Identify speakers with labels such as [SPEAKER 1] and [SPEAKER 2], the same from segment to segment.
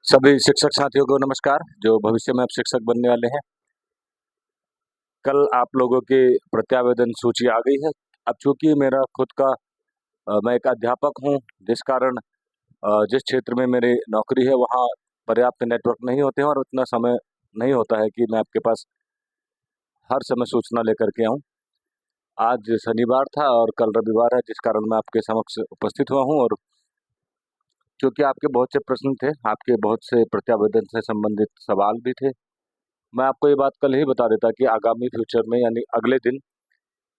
[SPEAKER 1] सभी शिक्षक साथियों को नमस्कार। जो भविष्य में अब शिक्षक बनने वाले हैं, कल आप लोगों की प्रत्यावेदन सूची आ गई है। अब चूंकि मेरा खुद का मैं एक अध्यापक हूं, जिस कारण जिस क्षेत्र में मेरी नौकरी है वहां पर्याप्त नेटवर्क नहीं होते हैं और उतना समय नहीं होता है कि मैं आपके पास हर समय सूचना लेकर के आऊं। आज शनिवार था और कल रविवार है, जिस कारण मैं आपके समक्ष उपस्थित हुआ हूं। और क्योंकि आपके बहुत से प्रश्न थे, आपके बहुत से प्रत्यावेदन से संबंधित सवाल भी थे, मैं आपको ये बात कल ही बता देता कि आगामी फ्यूचर में यानी अगले दिन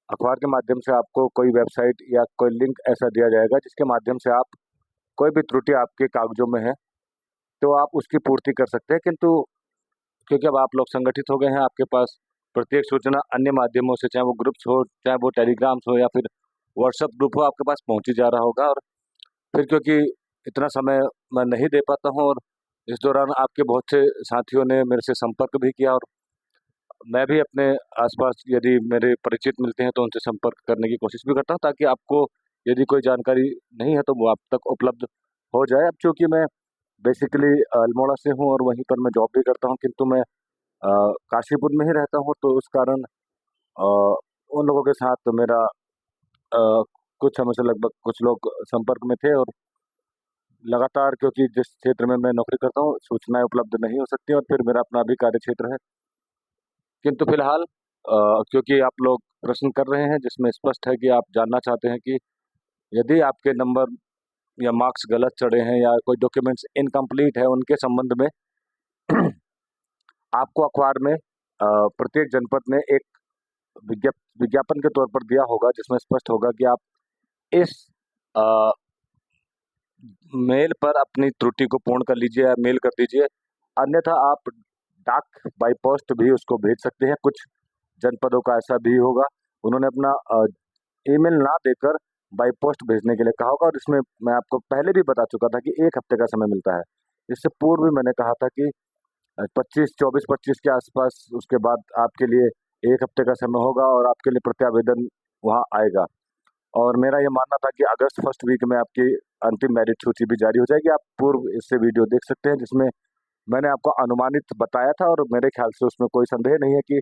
[SPEAKER 1] अखबार के माध्यम से आपको कोई वेबसाइट या कोई लिंक ऐसा दिया जाएगा जिसके माध्यम से आप कोई भी त्रुटि आपके कागजों में है तो आप उसकी पूर्ति कर सकते हैं। किंतु क्योंकि अब आप लोग संगठित हो गए हैं, आपके पास प्रत्येक सूचना अन्य माध्यमों से, चाहे वो ग्रुप्स हो, चाहे वो टेलीग्राम्स हो या फिर व्हाट्सएप ग्रुप हो, आपके पास पहुंची जा रहा होगा। और फिर क्योंकि इतना समय मैं नहीं दे पाता हूँ और इस दौरान आपके बहुत से साथियों ने मेरे से संपर्क भी किया और मैं भी अपने आसपास यदि मेरे परिचित मिलते हैं तो उनसे संपर्क करने की कोशिश भी करता हूँ, ताकि आपको यदि कोई जानकारी नहीं है तो वो आप तक उपलब्ध हो जाए। अब चूंकि मैं बेसिकली अल्मोड़ा से हूँ और वहीं पर मैं जॉब भी करता हूँ, किंतु मैं काशीपुर में ही रहता हूँ, तो उस कारण अ, उन लोगों के साथ मेरा अ, कुछ समय से लगभग कुछ लोग संपर्क में थे। और लगातार क्योंकि जिस क्षेत्र में मैं नौकरी करता हूँ सूचनाएं उपलब्ध नहीं हो सकती और फिर मेरा अपना भी कार्य क्षेत्र है। किंतु फिलहाल क्योंकि आप लोग प्रश्न कर रहे हैं जिसमें स्पष्ट है कि आप जानना चाहते हैं कि यदि आपके नंबर या मार्क्स गलत चढ़े हैं या कोई डॉक्यूमेंट्स इनकम्प्लीट है, उनके संबंध में आपको अखबार में प्रत्येक जनपद में एक विज्ञापन के तौर पर दिया होगा, जिसमें स्पष्ट होगा कि आप इस अ, मेल पर अपनी त्रुटि को पूर्ण कर लीजिए या मेल कर दीजिए। अन्यथा आप डाक बाई पोस्ट भी उसको भेज सकते हैं। कुछ जनपदों का ऐसा भी होगा, उन्होंने अपना ईमेल ना देकर बाई पोस्ट भेजने के लिए कहा होगा। और इसमें मैं आपको पहले भी बता चुका था कि 1 हफ्ते का समय मिलता है। इससे पूर्व भी मैंने कहा था कि 24 के आसपास उसके बाद आपके लिए 1 हफ्ते का समय होगा और आपके लिए प्रत्यावेदन वहाँ आएगा। और मेरा ये मानना था कि अगस्त फर्स्ट वीक में आपकी अंतिम मेरिट सूची भी जारी हो जाएगी। आप पूर्व इससे वीडियो देख सकते हैं जिसमें मैंने आपको अनुमानित बताया था और मेरे ख्याल से उसमें कोई संदेह नहीं है कि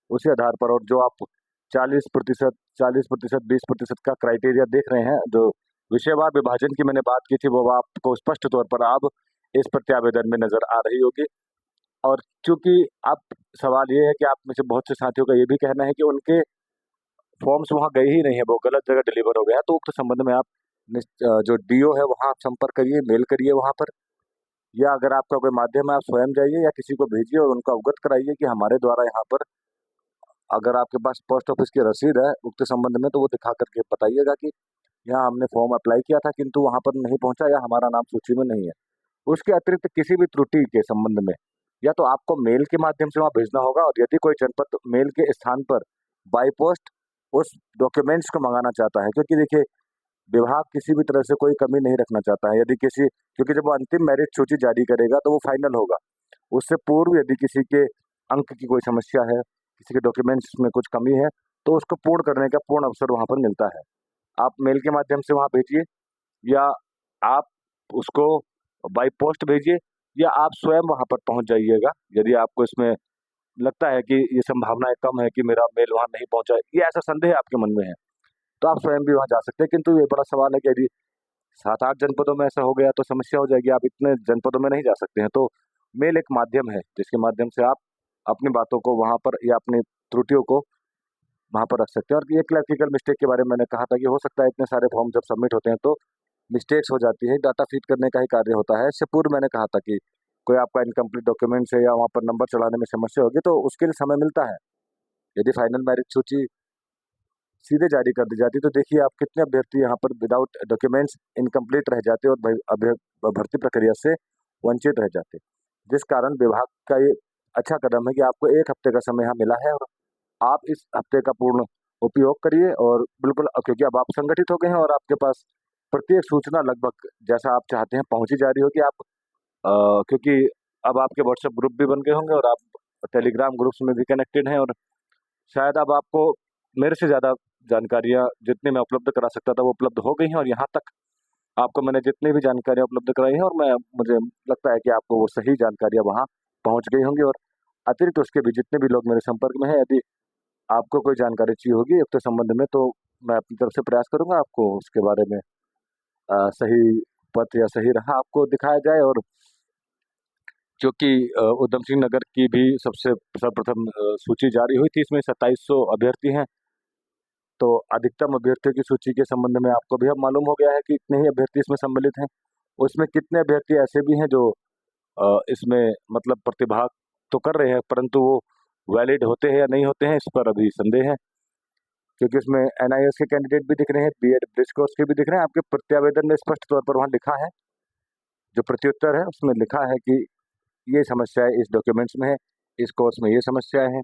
[SPEAKER 1] उसी आधार पर, और जो आप 40%, 40%, 20% का क्राइटेरिया देख रहे हैं, जो विषयवार विभाजन की मैंने बात की थी, वो आपको स्पष्ट तौर पर अब इस प्रत्यावेदन में नजर आ रही होगी। और चूंकि अब सवाल ये है कि आप में से बहुत से साथियों का ये भी कहना है कि उनके फॉर्म्स वहाँ गए ही नहीं है, वो गलत जगह डिलीवर हो गया, तो उक्त संबंध में आप जो डीओ है वहाँ आप संपर्क करिए, मेल करिए वहाँ पर। या अगर आपका कोई माध्यम है, आप स्वयं जाइए या किसी को भेजिए और उनको अवगत कराइए कि हमारे द्वारा यहाँ पर, अगर आपके पास पोस्ट ऑफिस की रसीद है उक्त संबंध में, तो वो दिखा करके बताइएगा कि यहाँ हमने फॉर्म अप्लाई किया था किंतु वहां पर नहीं पहुंचा या हमारा नाम सूची में नहीं है। उसके अतिरिक्त किसी भी त्रुटि के संबंध में या तो आपको मेल के माध्यम से वहां भेजना होगा, और यदि कोई जनपद मेल के स्थान पर बाई पोस्ट उस डॉक्यूमेंट्स को मंगाना चाहता है, क्योंकि देखिए विभाग किसी भी तरह से कोई कमी नहीं रखना चाहता है। यदि किसी, क्योंकि जब वो अंतिम मेरिट सूची जारी करेगा तो वो फाइनल होगा, उससे पूर्व यदि किसी के अंक की कोई समस्या है, किसी के डॉक्यूमेंट्स में कुछ कमी है, तो उसको पूर्ण करने का पूर्ण अवसर वहां पर मिलता है। आप मेल के माध्यम से वहां भेजिए या आप उसको बाई पोस्ट भेजिए या आप स्वयं वहां पर पहुंच जाइएगा। यदि आपको इसमें लगता है कि ये संभावनाएं कम है कि मेरा मेल वहां नहीं पहुंचा है, ये ऐसा संदेह आपके मन में है, तो आप स्वयं भी वहां जा सकते हैं। किंतु ये बड़ा सवाल है कि यदि 7-8 जनपदों में ऐसा हो गया तो समस्या हो जाएगी, आप इतने जनपदों में नहीं जा सकते हैं। तो मेल एक माध्यम है जिसके माध्यम से आप अपनी बातों को वहां पर या अपनी त्रुटियों को वहां पर रख सकते हैं। और ये क्लर्किकल मिस्टेक के बारे में मैंने कहा था कि हो सकता है इतने सारे फॉर्म जब सबमिट होते हैं तो मिस्टेक्स हो जाती है, डाटा फीड करने का ही कार्य होता है। इससे पूर्व मैंने कहा था कि कोई आपका इनकम्प्लीट डॉक्यूमेंट्स है या वहाँ पर नंबर चढ़ाने में समस्या होगी तो उसके लिए समय मिलता है। यदि फाइनल मेरिट सूची सीधे जारी कर दी जाती तो देखिए आप कितने अभ्यर्थी यहाँ पर विदाउट डॉक्यूमेंट्स इनकम्प्लीट रह जाते और भर्ती प्रक्रिया से वंचित रह जाते। जिस कारण विभाग का ये अच्छा कदम है कि आपको 1 हफ्ते का समय यहाँ मिला है और आप इस हफ्ते का पूर्ण उपयोग करिए। और बिल्कुल क्योंकि अब आप संगठित हो गए हैं और आपके पास प्रत्येक सूचना लगभग जैसा आप चाहते हैं पहुंची जा रही होगी। आप क्योंकि अब आपके व्हाट्सएप ग्रुप भी बन गए होंगे और आप टेलीग्राम ग्रुप्स में भी कनेक्टेड हैं, और शायद अब आपको मेरे से ज़्यादा जानकारियां जितनी मैं उपलब्ध करा सकता था वो उपलब्ध हो गई हैं। और यहाँ तक आपको मैंने जितनी भी जानकारियाँ उपलब्ध कराई हैं और मैं मुझे लगता है कि आपको वो सही जानकारियाँ वहाँ पहुँच गई होंगी, और अतिरिक्त उसके भी जितने भी लोग मेरे संपर्क में हैं, यदि आपको कोई जानकारी चाहिए होगी उक्त संबंध में, तो मैं अपनी तरफ से प्रयास करूँगा आपको उसके बारे में सही पथ या सही राह आपको दिखाया जाए। और क्योंकि उधम सिंह नगर की भी सबसे सर्वप्रथम सूची जारी हुई थी, इसमें 2700 अभ्यर्थी हैं, तो अधिकतम अभ्यर्थियों की सूची के संबंध में आपको भी अब मालूम हो गया है कि इतने ही अभ्यर्थी इसमें सम्मिलित हैं। उसमें कितने अभ्यर्थी ऐसे भी हैं जो इसमें मतलब प्रतिभाग तो कर रहे हैं, परंतु वो वैलिड होते हैं या नहीं होते हैं, इस पर अभी संदेह है। क्योंकि उसमें एनआईएस के कैंडिडेट भी दिख रहे हैं, बीएड ब्रिज कोर्स के भी दिख रहे हैं। आपके प्रत्यावेदन में स्पष्ट तौर पर वहाँ लिखा है, जो प्रत्युत्तर है उसमें लिखा है कि ये समस्याएं इस डॉक्यूमेंट्स में है, इस कोर्स में ये समस्याएं हैं।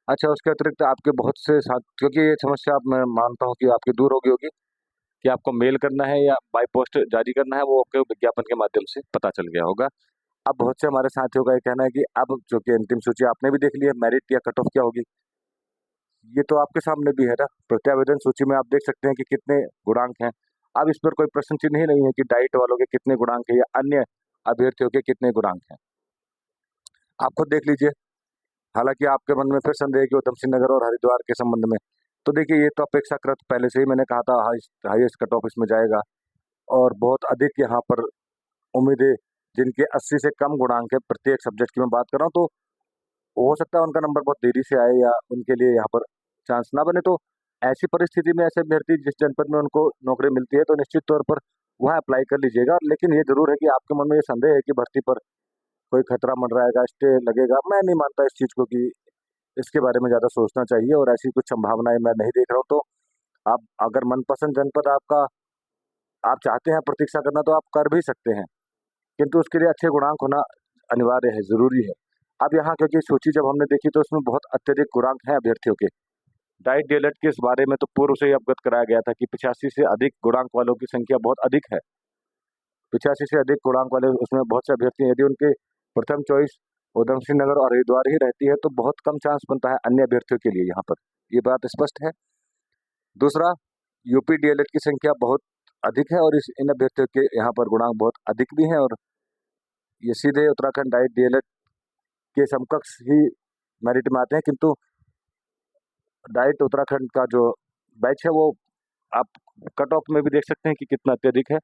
[SPEAKER 1] अच्छा, उसके अतिरिक्त आपके बहुत से साथ, क्योंकि ये समस्या अब मैं मानता हूँ कि आपकी दूर हो गई होगी, कि आपको मेल करना है या बाय पोस्ट जारी करना है, वो आपके विज्ञापन के माध्यम से पता चल गया होगा। अब बहुत से हमारे साथियों का ये कहना है कि अब जो कि अंतिम सूची आपने भी देख ली है, मेरिट या कट ऑफ क्या होगी, ये तो आपके सामने भी है ना। प्रत्यावेदन सूची में आप देख सकते हैं कि कितने गुणांक हैं। अब इस पर कोई प्रश्न चिन्ह ही नहीं है कि डाइट वालों के कितने गुणांक है या अन्य अभ्यर्थियों के कितने गुणांक हैं। आप खुद देख लीजिए। हालांकि आपके मन में फिर संदेह है कि उधम सिंह नगर और हरिद्वार के संबंध में, तो देखिए ये तो अपेक्षाकृत पहले से ही मैंने कहा था, हाईएस्ट कट ऑफ इसमें जाएगा, और बहुत अधिक यहाँ पर उम्मीदें, जिनके 80 से कम गुणांक है प्रत्येक सब्जेक्ट की मैं बात कर रहा हूँ, तो हो सकता है उनका नंबर बहुत देरी से आए या उनके लिए यहाँ पर चांस ना बने। तो ऐसी परिस्थिति में ऐसे अभ्यर्थी जिस जनपद में उनको नौकरी मिलती है, तो निश्चित तौर पर वहाँ अप्लाई कर लीजिएगा। लेकिन ये जरूर है कि आपके मन में ये संदेह है कि भर्ती पर कोई खतरा मंडराएगा, स्टे लगेगा, मैं नहीं मानता इस चीज को कि इसके बारे में ज्यादा सोचना चाहिए, और ऐसी कुछ संभावनाएं मैं नहीं देख रहा हूँ। तो आप अगर मनपसंद जनपद आपका आप चाहते हैं प्रतीक्षा करना, तो आप कर भी सकते हैं, किंतु उसके लिए अच्छे गुणांक होना अनिवार्य है, जरूरी है। अब यहाँ क्योंकि सूची जब हमने देखी तो उसमें बहुत अत्यधिक गुणांक हैं अभ्यर्थियों के। डाइट डीएलएड के इस बारे में तो पूर्व से ही अवगत कराया गया था कि 85 से अधिक गुणांक वालों की संख्या बहुत अधिक है। 85 से अधिक गुणांक वाले उसमें बहुत से अभ्यर्थी हैं। यदि उनके प्रथम चॉइस उधम सिंह नगर और हरिद्वार ही रहती है, तो बहुत कम चांस बनता है अन्य अभ्यर्थियों के लिए यहाँ पर, ये बात स्पष्ट है। दूसरा, यूपी डीएलएड की संख्या बहुत अधिक है, और इस इन अभ्यर्थियों के यहाँ पर गुणांक बहुत अधिक भी हैं, और ये सीधे उत्तराखंड डाइट डीएलएड के समकक्ष ही मेरिट में आते हैं। किंतु डाइट उत्तराखंड का जो बैच है, वो आप कट ऑफ में भी देख सकते हैं कि कितना अत्यधिक है।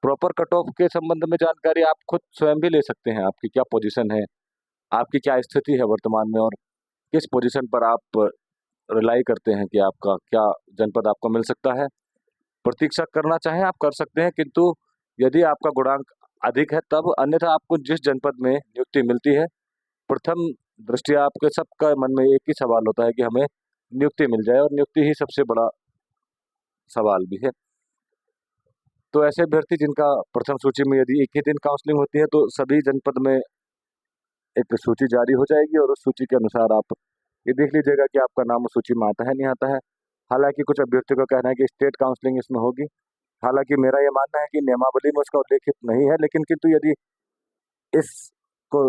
[SPEAKER 1] प्रॉपर कट ऑफ के संबंध में जानकारी आप खुद स्वयं भी ले सकते हैं, आपकी क्या पोजीशन है, आपकी क्या स्थिति है वर्तमान में, और किस पोजीशन पर आप रिलाई करते हैं कि आपका क्या जनपद आपको मिल सकता है। प्रतीक्षा करना चाहें आप कर सकते हैं, किंतु यदि आपका गुणांक अधिक है तब, अन्यथा आपको जिस जनपद में नियुक्ति मिलती है, प्रथम दृष्टया आपके सबका मन में एक ही सवाल होता है कि हमें नियुक्ति मिल जाए, और नियुक्ति ही सबसे बड़ा सवाल भी है। तो ऐसे अभ्यर्थी जिनका प्रथम सूची में यदि एक ही दिन काउंसलिंग होती है, तो सभी जनपद में एक सूची जारी हो जाएगी, और उस सूची के अनुसार आप ये देख लीजिएगा कि आपका नाम उस सूची में आता है नहीं आता है। हालांकि कुछ अभ्यर्थियों का कहना है कि स्टेट काउंसलिंग इसमें होगी। हालांकि मेरा ये मानना है कि नियमावली में उसका उल्लेखित नहीं है, लेकिन किंतु यदि इसको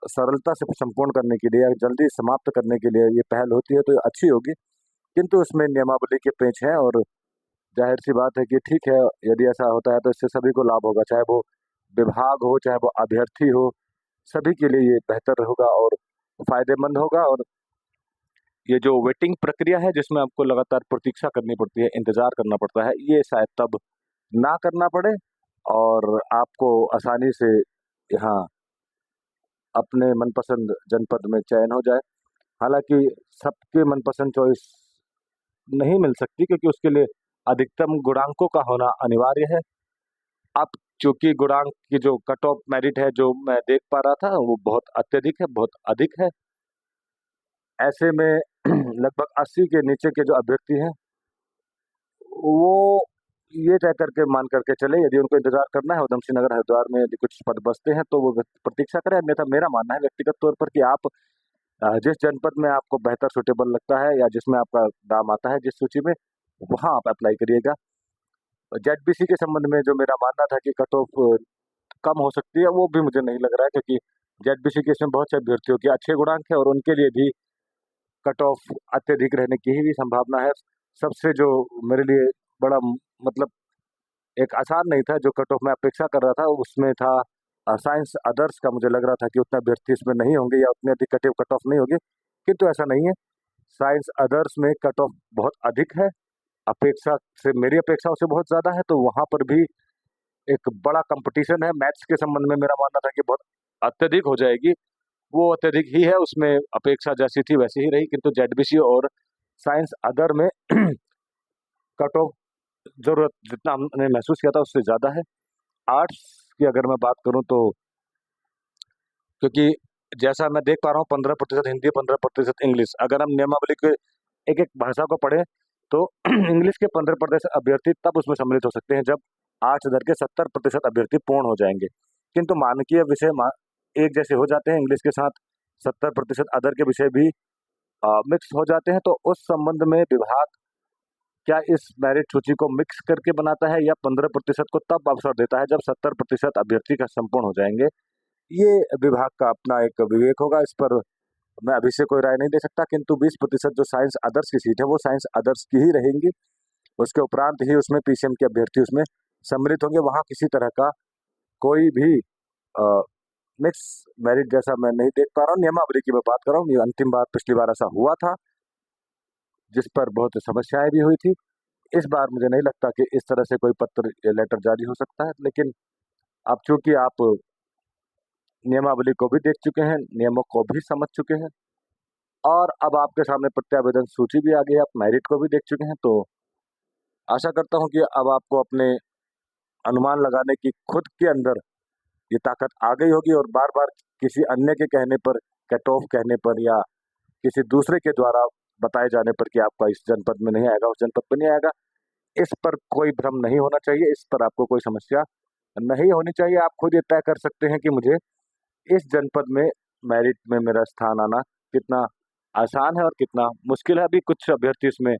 [SPEAKER 1] सरलता से संपूर्ण करने के लिए या जल्दी समाप्त करने के लिए ये पहल होती है, तो ये अच्छी होगी। किंतु उसमें नियमावली के पेच हैं, और जाहिर सी बात है कि ठीक है, यदि ऐसा होता है तो इससे सभी को लाभ होगा, चाहे वो विभाग हो, चाहे वो अभ्यर्थी हो, सभी के लिए ये बेहतर होगा और फायदेमंद होगा। और ये जो वेटिंग प्रक्रिया है, जिसमें आपको लगातार प्रतीक्षा करनी पड़ती है, इंतजार करना पड़ता है, ये शायद तब ना करना पड़े, और आपको आसानी से यहाँ अपने मनपसंद जनपद में चयन हो जाए। हालांकि सबके मनपसंद चॉइस नहीं मिल सकती, क्योंकि उसके लिए अधिकतम गुणांकों का होना अनिवार्य है। अब चूंकि गुणांक की जो कट ऑफ मेरिट है, जो मैं देख पा रहा था, वो बहुत अत्यधिक है, बहुत अधिक है। ऐसे में लगभग 80 के नीचे के जो अभ्यर्थी हैं, वो ये तय करके मान करके चले, यदि उनको इंतजार करना है उधम सिंह नगर हरिद्वार में यदि कुछ पद बचते हैं, तो वो प्रतीक्षा करें। अन्यथा मेरा मानना है व्यक्तिगत तौर पर कि आप जिस जनपद में आपको बेहतर सुटेबल लगता है, या जिसमें आपका नाम आता है जिस सूची में, वहां आप अप्लाई करिएगा। जेडबीसी के संबंध में जो मेरा मानना था कि कट ऑफ कम हो सकती है, वो भी मुझे नहीं लग रहा है, क्योंकि जेडबीसी के इसमें बहुत से अभ्यर्थियों के अच्छे गुणांक है, और उनके लिए भी कट ऑफ अत्यधिक रहने की ही भी संभावना है। सबसे जो मेरे लिए बड़ा मतलब एक आसान नहीं था। जो कट ऑफ मैं अपेक्षा कर रहा था उसमें था साइंस अदर्स का। मुझे लग रहा था कि उतना अभ्यर्थी इसमें नहीं होंगे या उतनी अधिक कट ऑफ नहीं होगी, किंतु ऐसा नहीं है। साइंस अदर्स में कट ऑफ बहुत अधिक है, अपेक्षा से, मेरी अपेक्षाओं से बहुत ज्यादा है। तो वहां पर भी एक बड़ा कंपटीशन है। मैथ्स के संबंध में मेरा मानना था कि बहुत अत्यधिक हो जाएगी, वो अत्यधिक ही है। उसमें अपेक्षा जैसी थी वैसी ही रही, किंतु जेडबीसी और साइंस अदर में कट ऑफ जरूरत जितना हमने महसूस किया था उससे ज्यादा है। आर्ट्स की अगर मैं बात करूं तो, क्योंकि जैसा मैं देख पा रहा हूँ 15% हिंदी, 15% इंग्लिश, अगर हम नियमावली के एक एक भाषा को पढ़ें तो इंग्लिश के 15% अभ्यर्थी तब उसमें सम्मिलित हो सकते हैं जब आर्ट्स दर के 70% अभ्यर्थी पूर्ण हो जाएंगे। किंतु मानकीय विषय एक जैसे हो जाते हैं, इंग्लिश के साथ 70% अदर के विषय भी मिक्स हो जाते हैं। तो उस संबंध में विभाग क्या इस मेरिट सूची को मिक्स करके बनाता है या 15% को तब अवसर देता है जब 70% अभ्यर्थी का संपूर्ण हो जाएंगे, ये विभाग का अपना एक विवेक होगा। इस पर मैं अभी से कोई राय नहीं दे सकता। किंतु 20% जो साइंस अदर्स की सीट है वो साइंस अदर्स की ही रहेंगी। उसके उपरांत ही उसमें पीसीएम के अभ्यर्थी उसमें सम्मिलित होंगे। वहां किसी तरह का कोई भी मिक्स मेरिट जैसा मैं नहीं देख पा रहा हूँ। नियमावली की मैं बात कर रहा हूँ, ये अंतिम बार पिछली बार ऐसा हुआ था जिस पर बहुत समस्याएं भी हुई थी। इस बार मुझे नहीं लगता कि इस तरह से कोई पत्र या लेटर जारी हो सकता है। लेकिन अब चूंकि आप नियमावली को भी देख चुके हैं, नियमों को भी समझ चुके हैं, और अब आपके सामने प्रत्यावेदन सूची भी आ गई, आप मेरिट को भी देख चुके हैं, तो आशा करता हूं कि अब आपको अपने अनुमान लगाने की खुद के अंदर ये ताकत आ गई होगी, और बार बार किसी अन्य के कहने पर, कट ऑफ कहने पर, या किसी दूसरे के द्वारा बताए जाने पर कि आपका इस जनपद में नहीं आएगा, उस जनपद में नहीं आएगा, इस पर कोई भ्रम नहीं होना चाहिए। इस पर आपको कोई समस्या नहीं होनी चाहिए। आप खुद ये तय कर सकते हैं कि मुझे इस जनपद में मेरिट में मेरा स्थान आना कितना आसान है और कितना मुश्किल है। अभी कुछ अभ्यर्थी इसमें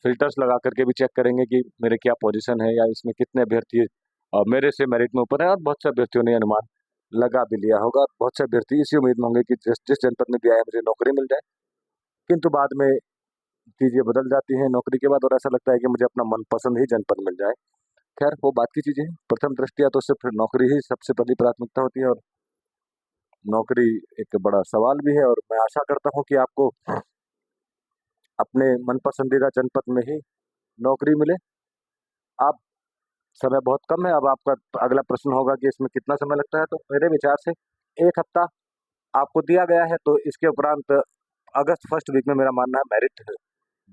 [SPEAKER 1] फिल्टर्स लगा करके भी चेक करेंगे कि मेरे क्या पोजीशन है या इसमें कितने अभ्यर्थी मेरे से मेरिट में ऊपर है, और बहुत से अभ्यर्थियों ने अनुमान लगा भी लिया होगा। बहुत से अभ्यर्थी इसी उम्मीद में होंगे कि जिस जिस जनपद में भी आए मुझे नौकरी मिल जाए। किंतु बाद में चीजें बदल जाती हैं नौकरी के बाद, और ऐसा लगता है कि मुझे अपना मनपसंद ही जनपद मिल जाए। खैर, वो बात की चीजें हैं। प्रथम दृष्टिया तो सिर्फ नौकरी ही सबसे पहली प्राथमिकता होती है, और नौकरी एक बड़ा सवाल भी है। और मैं आशा करता हूँ कि आपको अपने मन पसंदीदा जनपद में ही नौकरी मिले। आप, समय बहुत कम है। अब आपका अगला प्रश्न होगा कि इसमें कितना समय लगता है, तो मेरे विचार से 1 हफ्ता आपको दिया गया है। तो इसके उपरांत अगस्त फर्स्ट वीक में मेरा मानना है मेरिट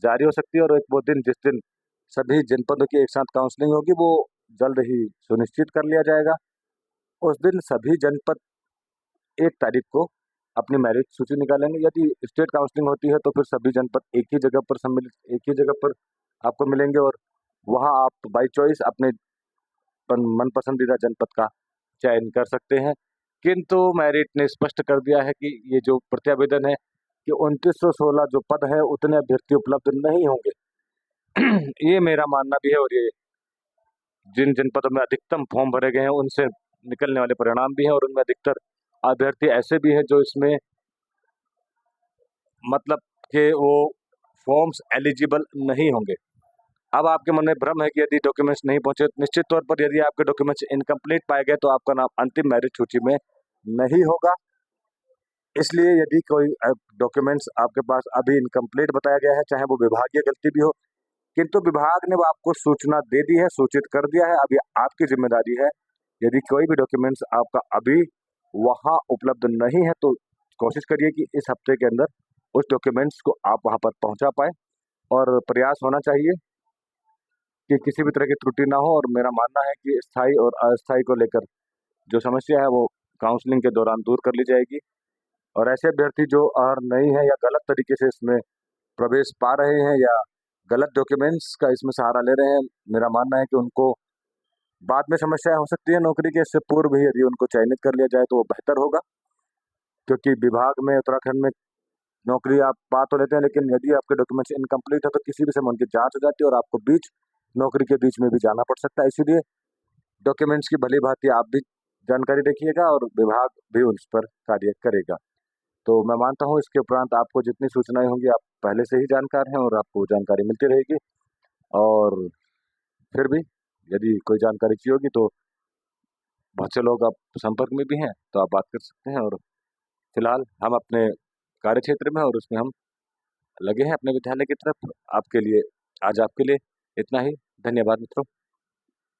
[SPEAKER 1] जारी हो सकती है, और एक वो दिन जिस दिन सभी जनपदों की एक साथ काउंसलिंग होगी वो जल्द ही सुनिश्चित कर लिया जाएगा। उस दिन सभी जनपद 1 तारीख को अपनी मेरिट सूची निकालेंगे। यदि स्टेट काउंसलिंग होती है तो फिर सभी जनपद एक ही जगह पर सम्मिलित, एक ही जगह पर आपको मिलेंगे, और वहां आप बाई चॉइस अपने मन पसंदीदा जनपद का चयन कर सकते हैं। किंतु मेरिट ने स्पष्ट कर दिया है कि ये जो प्रत्यावेदन है कि 2916 जो पद है उतने अभ्यर्थी उपलब्ध नहीं होंगे। ये मेरा मानना भी है, और ये जिन जनपदों में अधिकतम फॉर्म भरे गए हैं उनसे निकलने वाले परिणाम भी हैं, और उनमें अधिकतर अभ्यर्थी ऐसे भी हैं जो इसमें मतलब कि वो फॉर्म्स एलिजिबल नहीं होंगे। अब आपके मन में भ्रम है कि यदि डॉक्यूमेंट्स नहीं पहुंचे, तो निश्चित तौर पर यदि आपके डॉक्यूमेंट्स इनकम्प्लीट पाए गए तो आपका नाम अंतिम मेरिट सूची में नहीं होगा। इसलिए यदि कोई डॉक्यूमेंट्स आपके पास अभी इनकम्प्लीट बताया गया है, चाहे वो विभागीय गलती भी हो, किंतु विभाग ने वो आपको सूचना दे दी है, सूचित कर दिया है। अब ये आपकी जिम्मेदारी है, यदि कोई भी डॉक्यूमेंट्स आपका अभी वहां उपलब्ध नहीं है तो कोशिश करिए कि इस हफ्ते के अंदर उस डॉक्यूमेंट्स को आप वहां पर पहुंचा पाए, और प्रयास होना चाहिए कि किसी भी तरह की त्रुटि ना हो। और मेरा मानना है कि स्थायी और अस्थायी को लेकर जो समस्या है वो काउंसलिंग के दौरान दूर कर ली जाएगी। और ऐसे अभ्यर्थी जो अर्ह नहीं है या गलत तरीके से इसमें प्रवेश पा रहे हैं या गलत डॉक्यूमेंट्स का इसमें सहारा ले रहे हैं, मेरा मानना है कि उनको बाद में समस्याएं हो सकती है नौकरी के। इससे पूर्व ही यदि उनको चयनित कर लिया जाए तो वो बेहतर होगा, क्योंकि विभाग में, उत्तराखंड में नौकरी आप पा तो लेते हैं, लेकिन यदि आपके डॉक्यूमेंट्स इनकम्प्लीट है तो किसी भी समय उनकी जांच हो जाती है और आपको बीच नौकरी के बीच में भी जाना पड़ सकता है। इसीलिए डॉक्यूमेंट्स की भली भांति आप भी जानकारी रखिएगा और विभाग भी उस पर कार्य करेगा। तो मैं मानता हूँ इसके उपरांत आपको जितनी सूचनाएं होंगी आप पहले से ही जानकार हैं, और आपको जानकारी मिलती रहेगी। और फिर भी यदि कोई जानकारी चाहिए होगी तो बहुत से लोग आप संपर्क में भी हैं, तो आप बात कर सकते हैं। और फिलहाल हम अपने कार्य क्षेत्र में हैं और उसमें हम लगे हैं अपने विद्यालय की तरफ। आपके लिए आज आपके लिए इतना ही। धन्यवाद मित्रों।